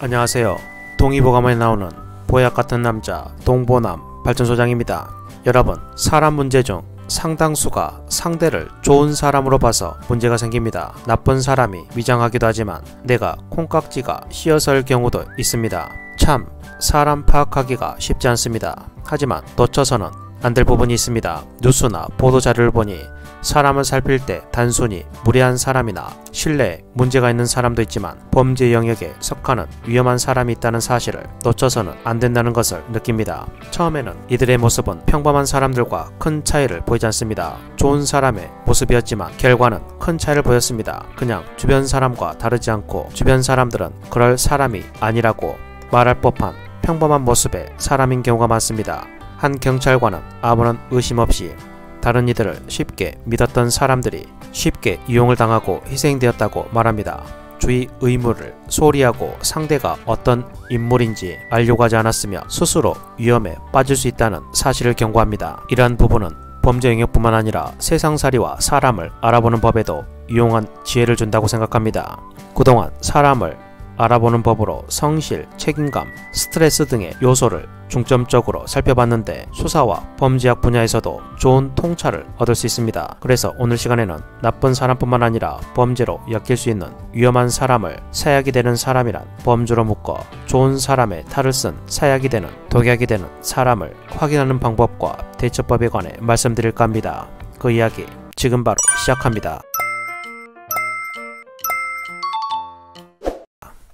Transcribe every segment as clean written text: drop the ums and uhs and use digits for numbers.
안녕하세요. 동의보감에 나오는 보약 같은 남자 동보남 발전소장입니다. 여러분, 사람 문제 중 상당수가 상대를 좋은 사람으로 봐서 문제가 생깁니다. 나쁜 사람이 위장하기도 하지만 내가 콩깍지가 씌어설 경우도 있습니다. 참 사람 파악하기가 쉽지 않습니다. 하지만 놓쳐서는 안 될 부분이 있습니다. 뉴스나 보도자료를 보니 사람을 살필 때 단순히 무례한 사람이나 신뢰에 문제가 있는 사람도 있지만 범죄 영역에 속하는 위험한 사람이 있다는 사실을 놓쳐서는 안 된다는 것을 느낍니다. 처음에는 이들의 모습은 평범한 사람들과 큰 차이를 보이지 않습니다. 좋은 사람의 모습이었지만 결과는 큰 차이를 보였습니다. 그냥 주변 사람과 다르지 않고 주변 사람들은 그럴 사람이 아니라고 말할 법한 평범한 모습의 사람인 경우가 많습니다. 한 경찰관은 아무런 의심 없이 다른 이들을 쉽게 믿었던 사람들이 쉽게 이용을 당하고 희생되었다고 말합니다. 주의 의무를 소홀히 하고 상대가 어떤 인물인지 알려고 하지 않았으며 스스로 위험에 빠질 수 있다는 사실을 경고합니다. 이러한 부분은 범죄 영역뿐만 아니라 세상살이와 사람을 알아보는 법에도 유용한 지혜를 준다고 생각합니다. 그동안 사람을 알아보는 법으로 성실, 책임감, 스트레스 등의 요소를 중점적으로 살펴봤는데 수사와 범죄학 분야에서도 좋은 통찰을 얻을 수 있습니다. 그래서 오늘 시간에는 나쁜 사람뿐만 아니라 범죄로 엮일 수 있는 위험한 사람을 사약이 되는 사람이란 범주로 묶어 좋은 사람의 탈을 쓴 사약이 되는 독약이 되는 사람을 확인하는 방법과 대처법에 관해 말씀드릴까 합니다. 그 이야기 지금 바로 시작합니다.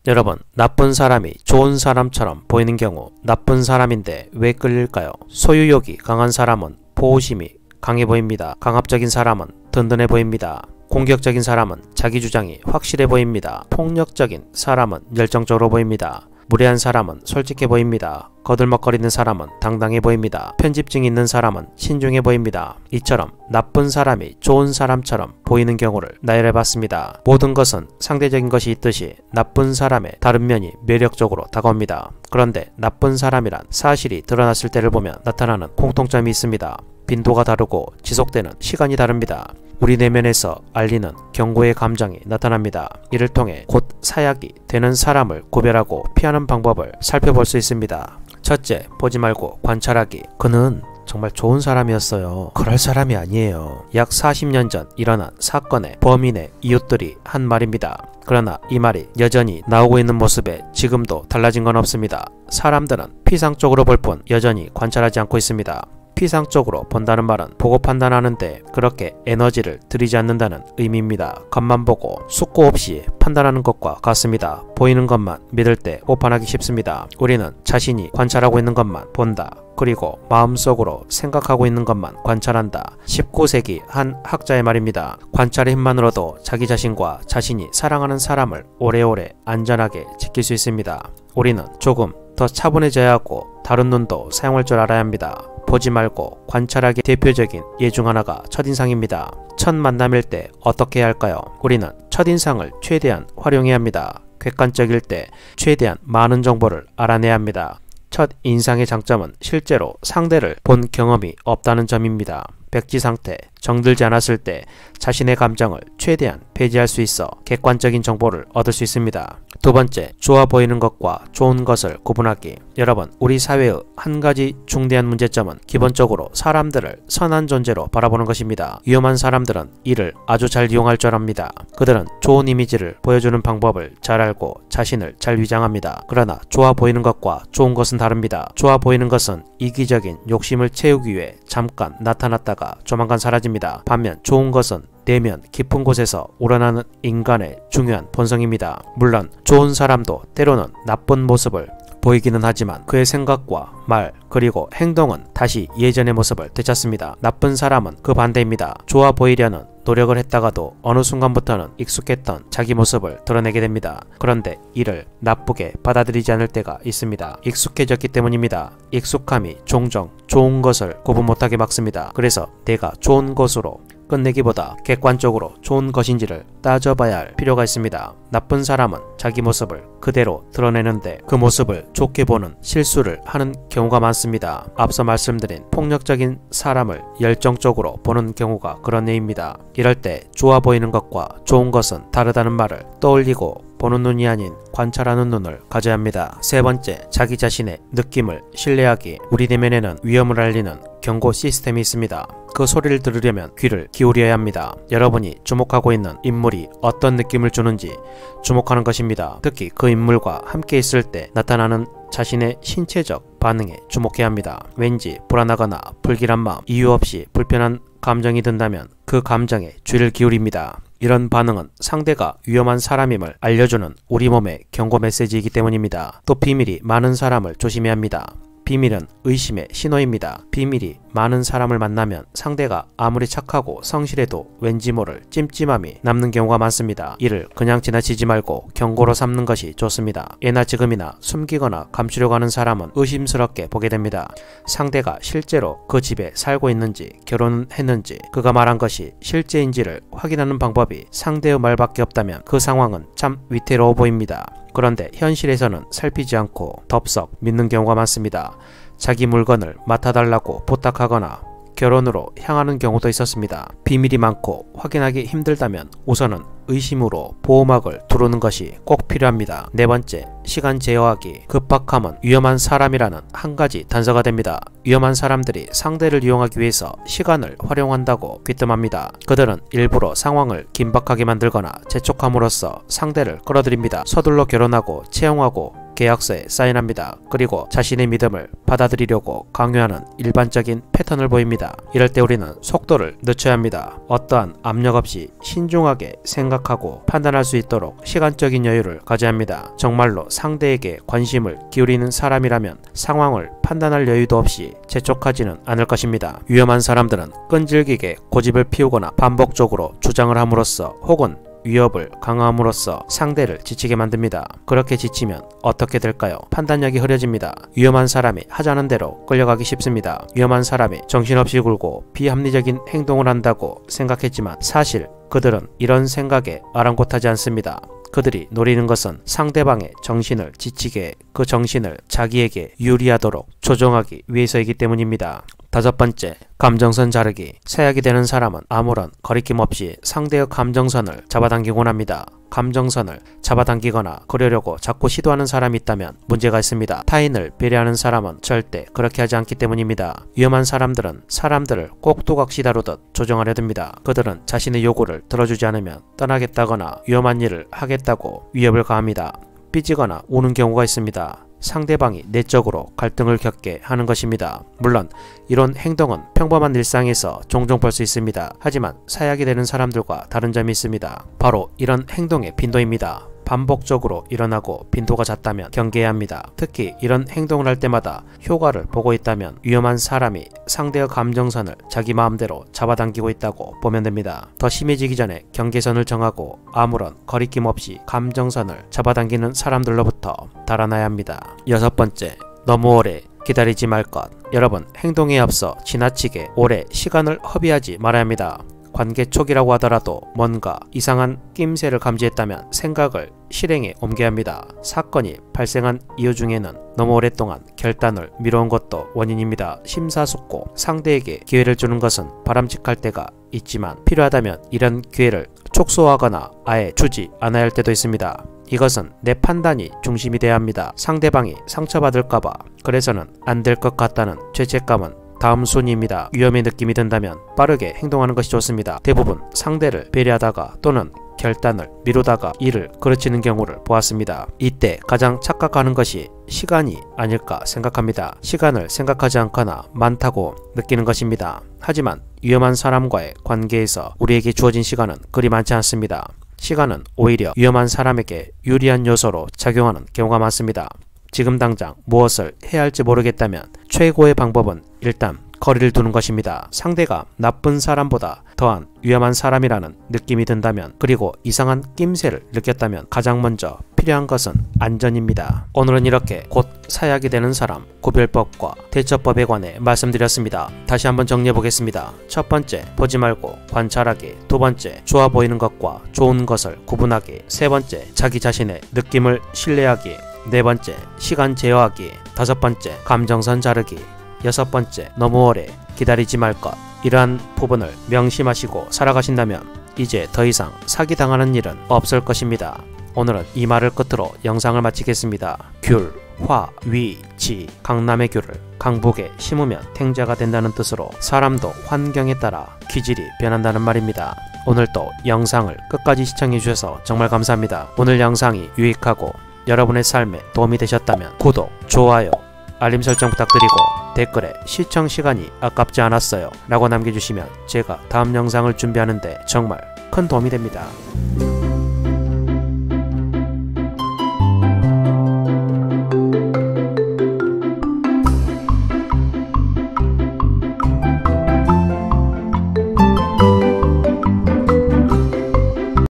여러분, 나쁜 사람이 좋은 사람처럼 보이는 경우 나쁜 사람인데 왜 끌릴까요? 소유욕이 강한 사람은 보호심이 강해 보입니다. 강압적인 사람은 든든해 보입니다. 공격적인 사람은 자기 주장이 확실해 보입니다. 폭력적인 사람은 열정적으로 보입니다. 무례한 사람은 솔직해 보입니다. 거들먹거리는 사람은 당당해 보입니다. 편집증이 있는 사람은 신중해 보입니다. 이처럼 나쁜 사람이 좋은 사람처럼 보이는 경우를 나열해봤습니다. 모든 것은 상대적인 것이 있듯이 나쁜 사람의 다른 면이 매력적으로 다가옵니다. 그런데 나쁜 사람이란 사실이 드러났을 때를 보면 나타나는 공통점이 있습니다. 빈도가 다르고 지속되는 시간이 다릅니다. 우리 내면에서 알리는 경고의 감정이 나타납니다. 이를 통해 곧 사약이 되는 사람을 구별하고 피하는 방법을 살펴볼 수 있습니다. 첫째, 보지 말고 관찰하기. 그는 정말 좋은 사람이었어요. 그럴 사람이 아니에요. 약 40년 전 일어난 사건의 범인의 이웃들이 한 말입니다. 그러나 이 말이 여전히 나오고 있는 모습에 지금도 달라진 건 없습니다. 사람들은 피상 쪽으로 볼 뿐 여전히 관찰하지 않고 있습니다. 피상 쪽으로 본다는 말은 보고 판단하는데 그렇게 에너지를 들이지 않는다는 의미입니다. 겉만 보고 숙고 없이 판단하는 것과 같습니다. 보이는 것만 믿을 때 오판하기 쉽습니다. 우리는 자신이 관찰하고 있는 것만 본다. 그리고 마음속으로 생각하고 있는 것만 관찰한다. 19세기 한 학자의 말입니다. 관찰의 힘만으로도 자기 자신과 자신이 사랑하는 사람을 오래오래 안전하게 지킬 수 있습니다. 우리는 조금 더 차분해져야 하고 다른 눈도 사용할 줄 알아야 합니다. 보지 말고 관찰하기 대표적인 예 중 하나가 첫인상입니다. 첫 만남일 때 어떻게 해야 할까요? 우리는 첫인상을 최대한 활용해야 합니다. 객관적일 때 최대한 많은 정보를 알아내야 합니다. 첫 인상의 장점은 실제로 상대를 본 경험이 없다는 점입니다. 백지 상태, 정들지 않았을 때 자신의 감정을 최대한 배제할 수 있어 객관적인 정보를 얻을 수 있습니다. 두 번째, 좋아 보이는 것과 좋은 것을 구분하기. 여러분, 우리 사회의 한 가지 중대한 문제점은 기본적으로 사람들을 선한 존재로 바라보는 것입니다. 위험한 사람들은 이를 아주 잘 이용할 줄 압니다. 그들은 좋은 이미지를 보여주는 방법을 잘 알고 자신을 잘 위장합니다. 그러나 좋아 보이는 것과 좋은 것은 다릅니다. 좋아 보이는 것은 이기적인 욕심을 채우기 위해 잠깐 나타났다가 조만간 사라집니다. 반면 좋은 것은 내면 깊은 곳에서 우러나는 인간의 중요한 본성입니다. 물론 좋은 사람도 때로는 나쁜 모습을 보이기는 하지만 그의 생각과 말 그리고 행동은 다시 예전의 모습을 되찾습니다. 나쁜 사람은 그 반대입니다. 좋아 보이려는 노력을 했다가도 어느 순간부터는 익숙했던 자기 모습을 드러내게 됩니다. 그런데 이를 나쁘게 받아들이지 않을 때가 있습니다. 익숙해졌기 때문입니다. 익숙함이 종종 좋은 것을 구분 못하게 막습니다. 그래서 내가 좋은 것으로 끝내기보다 객관적으로 좋은 것인지를 따져봐야 할 필요가 있습니다. 나쁜 사람은 자기 모습을 그대로 드러내는데 그 모습을 좋게 보는 실수를 하는 경우가 많습니다. 앞서 말씀드린 폭력적인 사람을 열정적으로 보는 경우가 그런 예입니다. 이럴 때 좋아 보이는 것과 좋은 것은 다르다는 말을 떠올리고 보는 눈이 아닌 관찰하는 눈을 가져야 합니다. 세 번째, 자기 자신의 느낌을 신뢰하기. 우리 내면에는 위험을 알리는 경고 시스템이 있습니다. 그 소리를 들으려면 귀를 기울여야 합니다. 여러분이 주목하고 있는 인물이 어떤 느낌을 주는지 주목하는 것입니다. 특히 그 인물과 함께 있을 때 나타나는 자신의 신체적 반응에 주목해야 합니다. 왠지 불안하거나 불길한 마음, 이유 없이 불편한 감정이 든다면 그 감정에 귀를 기울입니다. 이런 반응은 상대가 위험한 사람임을 알려주는 우리 몸의 경고 메시지이기 때문입니다. 또 비밀이 많은 사람을 조심해야 합니다. 비밀은 의심의 신호입니다. 비밀이 많은 사람을 만나면 상대가 아무리 착하고 성실해도 왠지 모를 찜찜함이 남는 경우가 많습니다. 이를 그냥 지나치지 말고 경고로 삼는 것이 좋습니다. 예나 지금이나 숨기거나 감추려고 하는 사람은 의심스럽게 보게 됩니다. 상대가 실제로 그 집에 살고 있는지 결혼했는지 그가 말한 것이 실제인지를 확인하는 방법이 상대의 말밖에 없다면 그 상황은 참 위태로워 보입니다. 그런데 현실에서는 살피지 않고 덥석 믿는 경우가 많습니다. 자기 물건을 맡아달라고 부탁하거나 결혼으로 향하는 경우도 있었습니다. 비밀이 많고 확인하기 힘들다면 우선은 의심으로 보호막을 두르는 것이 꼭 필요합니다. 네 번째, 시간 제어하기. 급박함은 위험한 사람이라는 한 가지 단서가 됩니다. 위험한 사람들이 상대를 이용하기 위해서 시간을 활용한다고 귀뜸합니다. 그들은 일부러 상황을 긴박하게 만들거나 재촉함으로써 상대를 끌어들입니다. 서둘러 결혼하고 채용하고 계약서에 사인합니다. 그리고 자신의 믿음을 받아들이려고 강요하는 일반적인 패턴을 보입니다. 이럴 때 우리는 속도를 늦춰야 합니다. 어떠한 압력 없이 신중하게 생각하고 판단할 수 있도록 시간적인 여유를 가져야 합니다. 정말로 상대에게 관심을 기울이는 사람이라면 상황을 판단할 여유도 없이 재촉하지는 않을 것입니다. 위험한 사람들은 끈질기게 고집을 피우거나 반복적으로 주장을 함으로써 혹은 위협을 강화함으로써 상대를 지치게 만듭니다. 그렇게 지치면 어떻게 될까요? 판단력이 흐려집니다. 위험한 사람이 하자는 대로 끌려가기 쉽습니다. 위험한 사람이 정신없이 굴고 비합리적인 행동을 한다고 생각했지만 사실 그들은 이런 생각에 아랑곳하지 않습니다. 그들이 노리는 것은 상대방의 정신을 지치게 그 정신을 자기에게 유리하도록 조정하기 위해서이기 때문입니다. 다섯 번째, 감정선 자르기. 사약이 되는 사람은 아무런 거리낌 없이 상대의 감정선을 잡아당기곤 합니다. 감정선을 잡아당기거나 그러려고 자꾸 시도하는 사람이 있다면 문제가 있습니다. 타인을 배려하는 사람은 절대 그렇게 하지 않기 때문입니다. 위험한 사람들은 사람들을 꼭두각시 다루듯 조정하려 듭니다. 그들은 자신의 요구를 들어주지 않으면 떠나겠다거나 위험한 일을 하겠다고 위협을 가합니다. 삐지거나 우는 경우가 있습니다. 상대방이 내적으로 갈등을 겪게 하는 것입니다. 물론 이런 행동은 평범한 일상에서 종종 볼 수 있습니다. 하지만 사약이 되는 사람들과 다른 점이 있습니다. 바로 이런 행동의 빈도입니다. 반복적으로 일어나고 빈도가 잦다면 경계해야 합니다. 특히 이런 행동을 할 때마다 효과를 보고 있다면 위험한 사람이 상대의 감정선을 자기 마음대로 잡아당기고 있다고 보면 됩니다. 더 심해지기 전에 경계선을 정하고 아무런 거리낌 없이 감정선을 잡아당기는 사람들로부터 달아나야 합니다. 여섯 번째, 너무 오래 기다리지 말 것. 여러분, 행동에 앞서 지나치게 오래 시간을 허비하지 말아야 합니다. 관계 초기라고 하더라도 뭔가 이상한 낌새를 감지했다면 생각을 실행에 옮겨야 합니다. 사건이 발생한 이유 중에는 너무 오랫동안 결단을 미뤄온 것도 원인입니다. 심사숙고 상대에게 기회를 주는 것은 바람직할 때가 있지만 필요하다면 이런 기회를 촉소하거나 아예 주지 않아야 할 때도 있습니다. 이것은 내 판단이 중심이 돼야 합니다. 상대방이 상처받을까봐 그래서는 안 될 것 같다는 죄책감은 다음 순위입니다. 위험의 느낌이 든다면 빠르게 행동하는 것이 좋습니다. 대부분 상대를 배려하다가 또는 결단을 미루다가 일을 그르치는 경우를 보았습니다. 이때 가장 착각하는 것이 시간이 아닐까 생각합니다. 시간을 생각하지 않거나 많다고 느끼는 것입니다. 하지만 위험한 사람과의 관계에서 우리에게 주어진 시간은 그리 많지 않습니다. 시간은 오히려 위험한 사람에게 유리한 요소로 작용하는 경우가 많습니다. 지금 당장 무엇을 해야 할지 모르겠다면 최고의 방법은 일단 거리를 두는 것입니다. 상대가 나쁜 사람보다 더한 위험한 사람이라는 느낌이 든다면 그리고 이상한 낌새를 느꼈다면 가장 먼저 필요한 것은 안전입니다. 오늘은 이렇게 곧 사약이 되는 사람 구별법과 대처법에 관해 말씀드렸습니다. 다시 한번 정리해 보겠습니다. 첫 번째, 보지 말고 관찰하기. 두 번째, 좋아 보이는 것과 좋은 것을 구분하기. 세 번째, 자기 자신의 느낌을 신뢰하기. 네 번째, 시간 제어하기. 다섯 번째, 감정선 자르기. 여섯 번째, 너무 오래 기다리지 말 것. 이러한 부분을 명심하시고 살아가신다면 이제 더 이상 사기당하는 일은 없을 것입니다. 오늘은 이 말을 끝으로 영상을 마치겠습니다. 귤, 화, 위, 지, 강남의 귤을 강북에 심으면 탱자가 된다는 뜻으로 사람도 환경에 따라 기질이 변한다는 말입니다. 오늘도 영상을 끝까지 시청해주셔서 정말 감사합니다. 오늘 영상이 유익하고 여러분의 삶에 도움이 되셨다면 구독, 좋아요, 알림 설정 부탁드리고 댓글에 시청 시간이 아깝지 않았어요 라고 남겨주시면 제가 다음 영상을 준비하는데 정말 큰 도움이 됩니다.